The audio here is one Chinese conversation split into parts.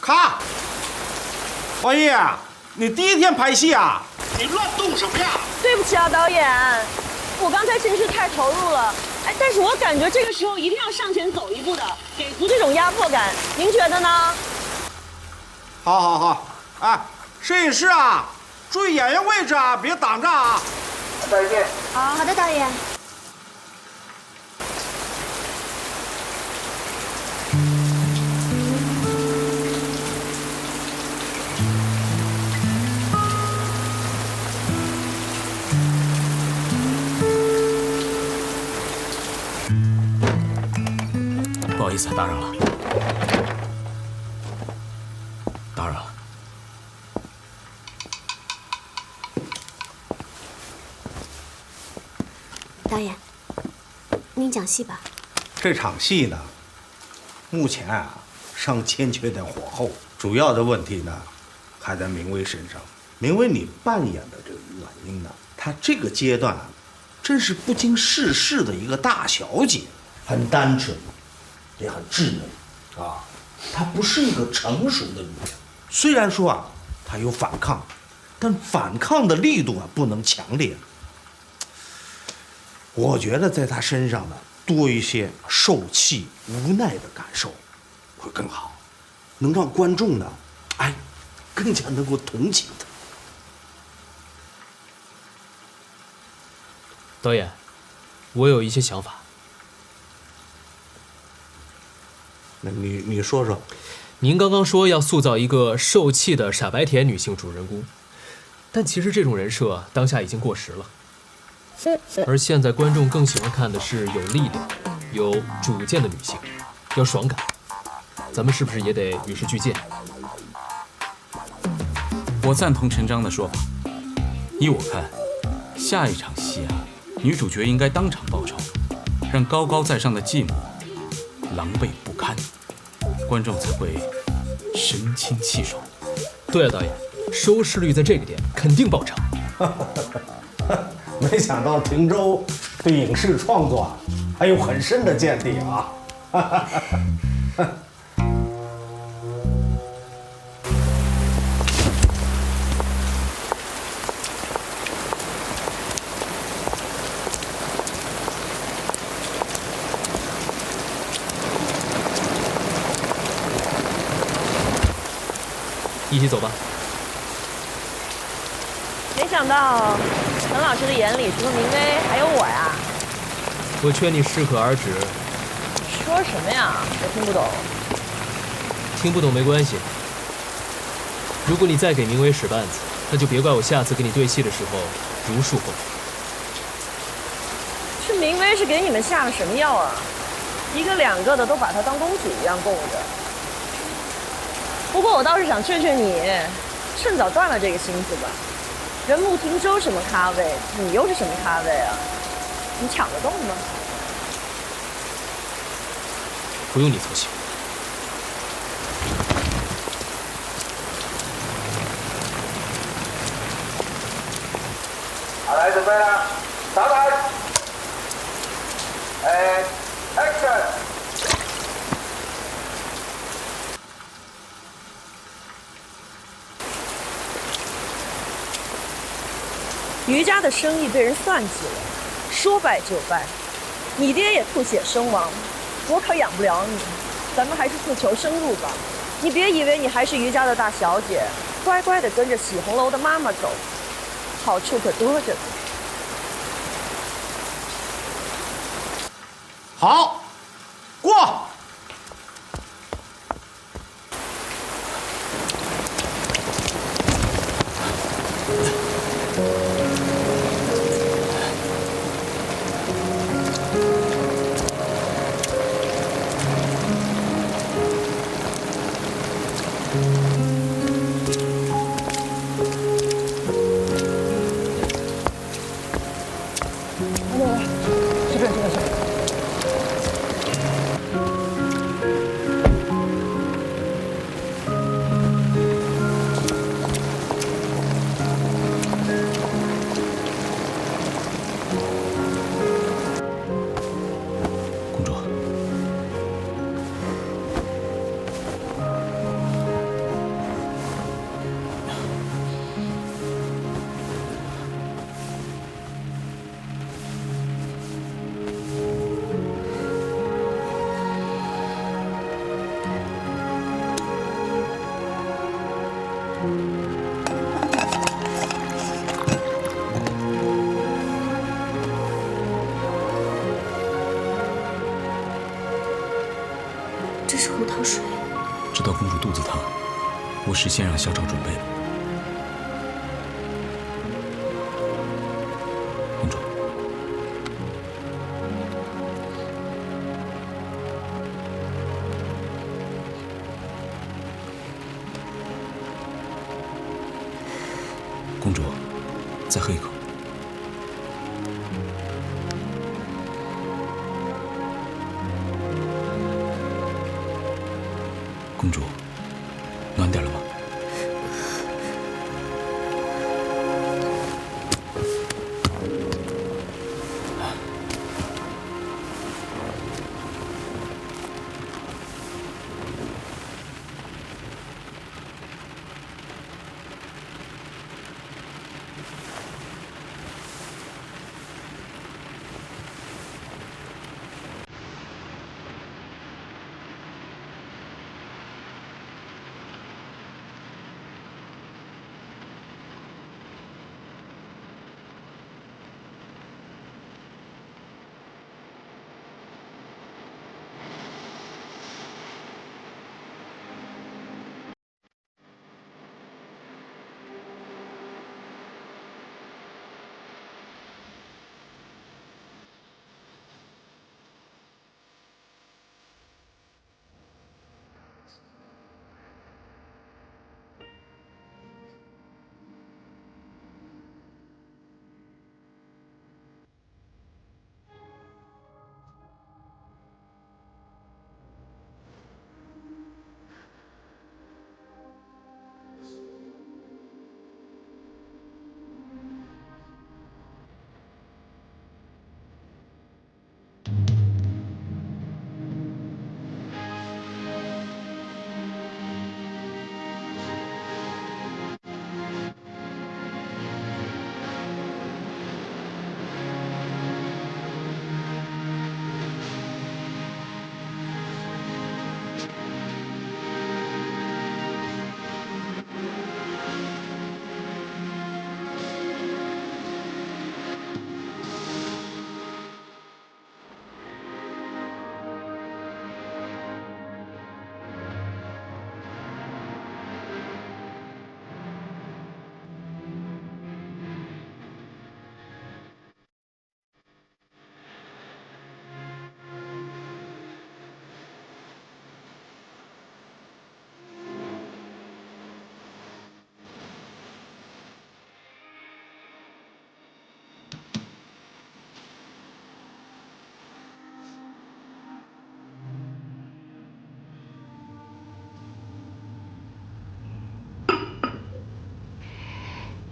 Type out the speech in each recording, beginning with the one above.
咔！王毅，你第一天拍戏啊？你乱动什么呀？对不起啊，导演，我刚才情绪太投入了。哎，但是我感觉这个时候一定要上前走一步的，给足这种压迫感。您觉得呢？好，哎，摄影师啊，注意演员位置啊，别挡着啊。再见。好的，导演。不好意思，打扰了。打扰了。导演，您讲戏吧。这场戏呢，目前啊尚欠缺点火候，主要的问题呢还在明威身上。明威，你扮演的这个婉英呢，她这个阶段啊，真是不经世事的一个大小姐，很单纯，也很稚嫩啊。她不是一个成熟的女人。虽然说啊，她有反抗，但反抗的力度啊不能强烈。我觉得在她身上呢，多一些受气、无奈的感受，会更好，能让观众呢，更加能够同情她。导演，我有一些想法。那你说说。您刚刚说要塑造一个受气的傻白甜女性主人公，但其实这种人设当下已经过时了。而现在观众更喜欢看的是有力量、有主见的女性，要爽感。咱们是不是也得与时俱进？我赞同陈章的说法。依我看，下一场戏啊，女主角应该当场报仇，让高高在上的继母狼狈不堪，观众才会神清气爽。对了，导演，收视率在这个点肯定爆场。没想到廷州对影视创作啊还有很深的见地啊！一起走吧。没想到陈老师的眼里除了明威还有我呀。我劝你适可而止。说什么呀？我听不懂。听不懂没关系。如果你再给明威使绊子，那就别怪我下次跟你对戏的时候如数后悔。这明威是给你们下了什么药啊？一个两个的都把她当公主一样供着。不过我倒是想劝劝你，趁早断了这个心思吧。人木廷州什么咖位，你又是什么咖位啊？你抢得动吗？不用你操心。好，来准备了，打板。Action！余家的生意被人算计了，说败就败。你爹也吐血身亡，我可养不了你。咱们还是自求生路吧。你别以为你还是余家的大小姐，乖乖的跟着喜红楼的妈妈走，好处可多着呢。好，过。这是红糖水。知道公主肚子疼，我事先让小赵准备了。公主，公主，再喝一口。公主，暖点了吗？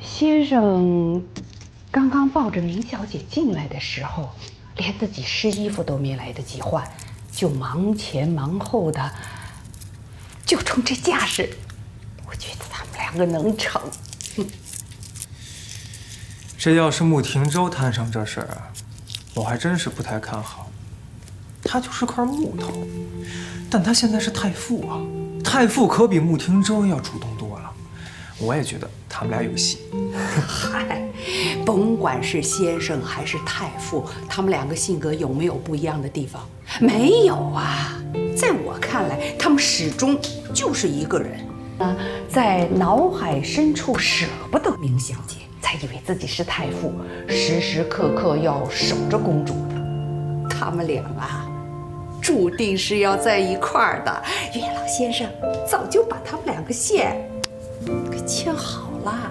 先生刚刚抱着明小姐进来的时候，连自己湿衣服都没来得及换，就忙前忙后的，就冲这架势，我觉得他们两个能成。这要是穆廷舟摊上这事儿啊，我还真是不太看好。他就是块木头，但他现在是太傅啊，太傅可比穆廷舟要主动多了。我也觉得他们俩有戏。嗨，甭管是先生还是太傅，他们两个性格有没有不一样的地方？没有啊，在我看来，他们始终就是一个人。在脑海深处舍不得明小姐，才以为自己是太傅，时时刻刻要守着公主。他们俩啊，注定是要在一块儿的。月老先生早就把他们两个线给牵好了。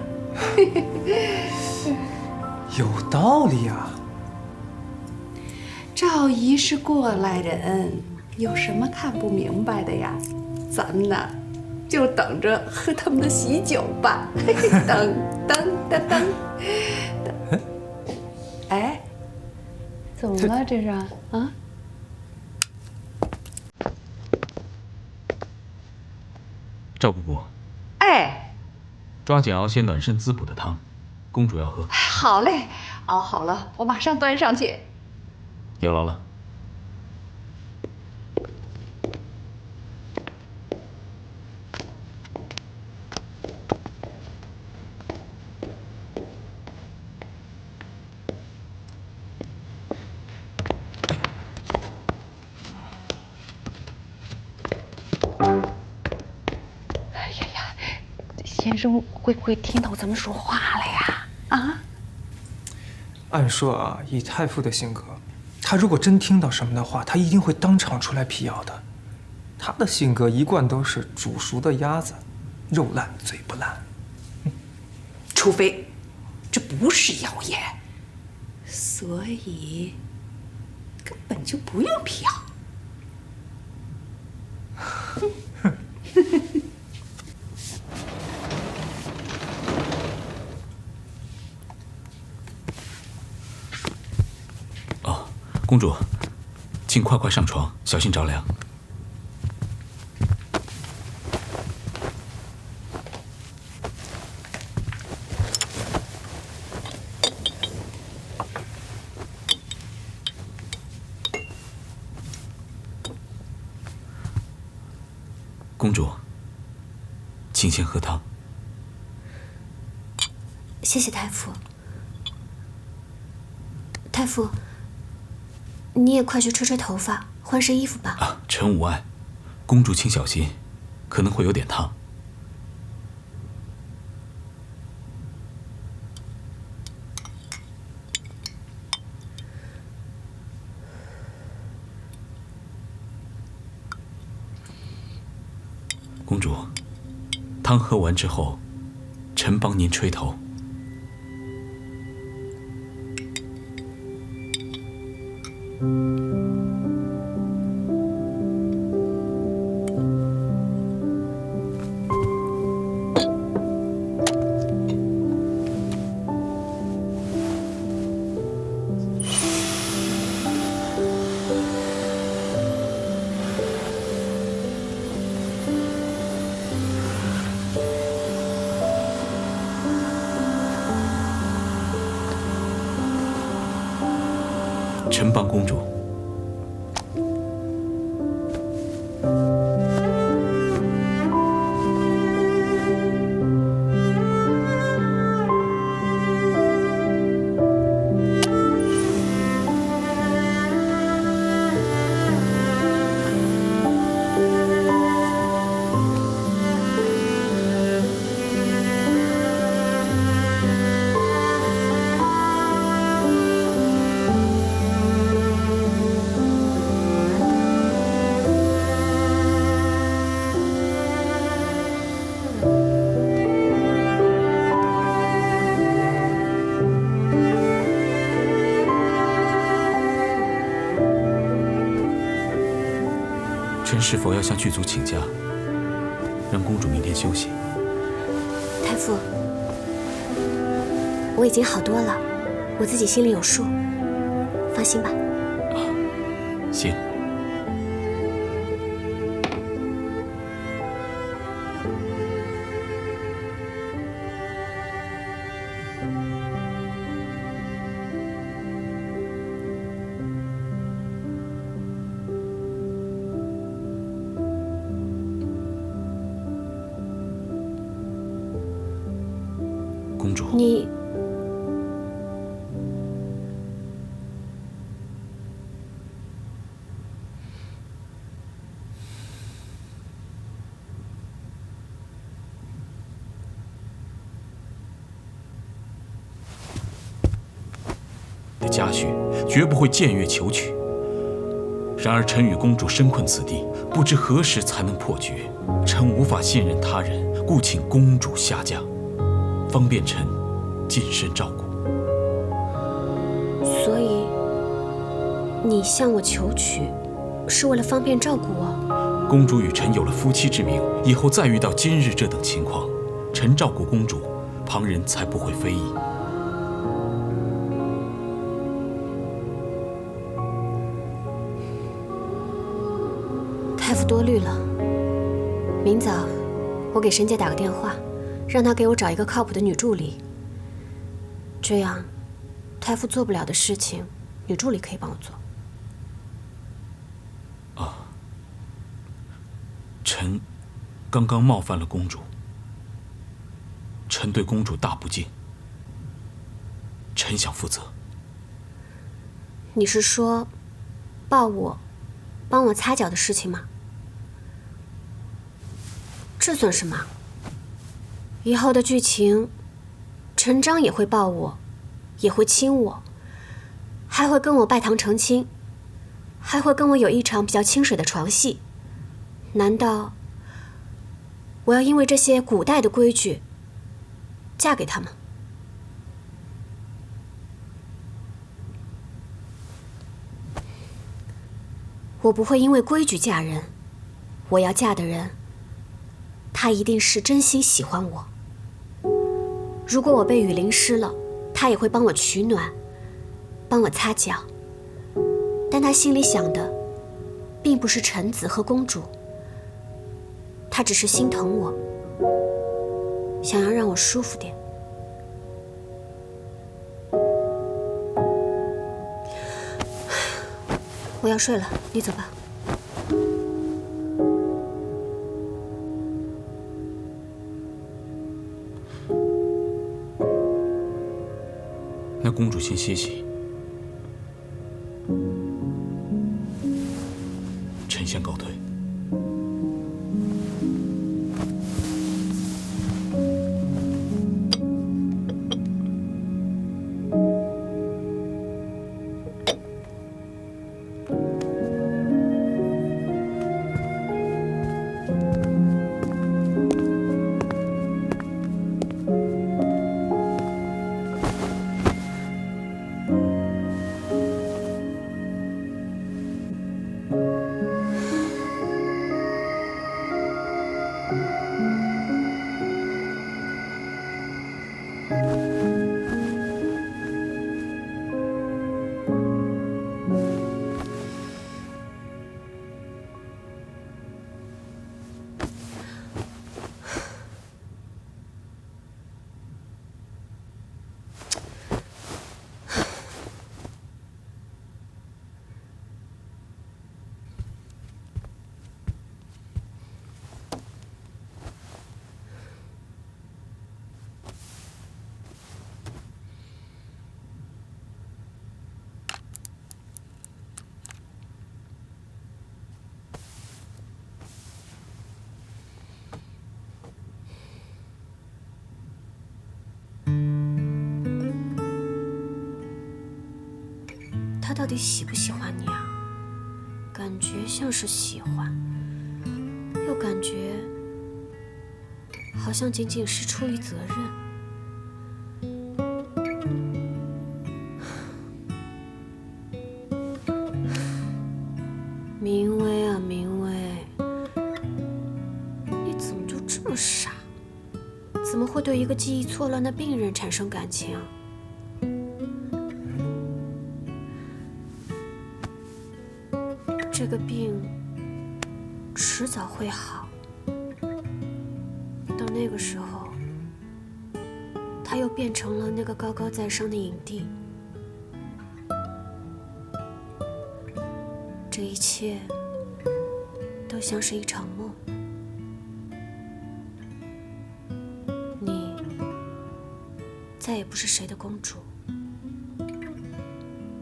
有道理啊。赵姨是过来人，有什么看不明白的呀？咱们呢，就等着喝他们的喜酒吧。噔噔噔噔噔。哎，怎么了这是啊？赵姑姑，哎，抓紧熬些暖身滋补的汤，公主要喝。好嘞，熬好了，我马上端上去。有劳了。哎呀，先生会不会听到咱们说话了呀？啊？按说啊，以太傅的性格，他如果真听到什么的话，他一定会当场出来辟谣的。他的性格一贯都是煮熟的鸭子，肉烂嘴不烂。除非这不是谣言，所以根本就不用辟谣。哦，公主，请快快上床，小心着凉。公主，请先喝汤。谢谢太傅。太傅，你也快去吹吹头发，换身衣服吧。啊，臣无碍。公主请小心，可能会有点烫。公主，汤喝完之后，臣帮您吹头。臣帮公主。臣是否要向剧组请假，让公主明天休息？太傅，我已经好多了，我自己心里有数，放心吧。行。公主，你的家训绝不会僭越求取。然而臣与公主身困此地，不知何时才能破局。臣无法信任他人，故请公主下嫁，方便臣近身照顾。所以你向我求娶，是为了方便照顾我？公主与臣有了夫妻之名，以后再遇到今日这等情况，臣照顾公主，旁人才不会非议。太傅多虑了。明早我给沈姐打个电话，让她给我找一个靠谱的女助理。这样，太傅做不了的事情，女助理可以帮我做。臣刚刚冒犯了公主，臣对公主大不敬，臣想负责。你是说抱我、帮我擦脚的事情吗？这算什么？以后的剧情，陈章也会抱我，也会亲我，还会跟我拜堂成亲，还会跟我有一场比较清水的床戏。难道我要因为这些古代的规矩嫁给他吗？我不会因为规矩嫁人，我要嫁的人，他一定是真心喜欢我。如果我被雨淋湿了，他也会帮我取暖，帮我擦脚。但他心里想的，并不是臣子和公主，他只是心疼我，想要让我舒服点。我要睡了，你走吧。那公主先歇息，臣先告退。他到底喜不喜欢你啊？感觉像是喜欢，又感觉好像仅仅是出于责任。明威啊，明威，你怎么就这么傻？怎么会对一个记忆错乱的病人产生感情？这个病迟早会好，到那个时候，他又变成了那个高高在上的影帝。这一切都像是一场梦。你再也不是谁的公主，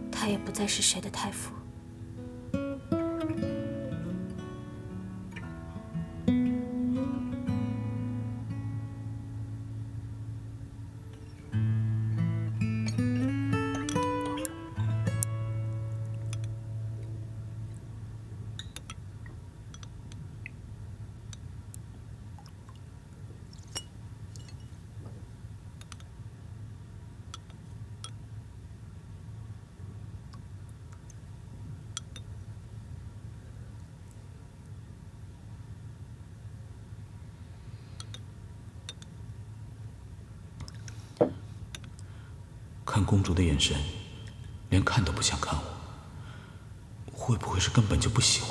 他也不再是谁的太傅。看公主的眼神，连看都不想看我，会不会是根本就不喜欢？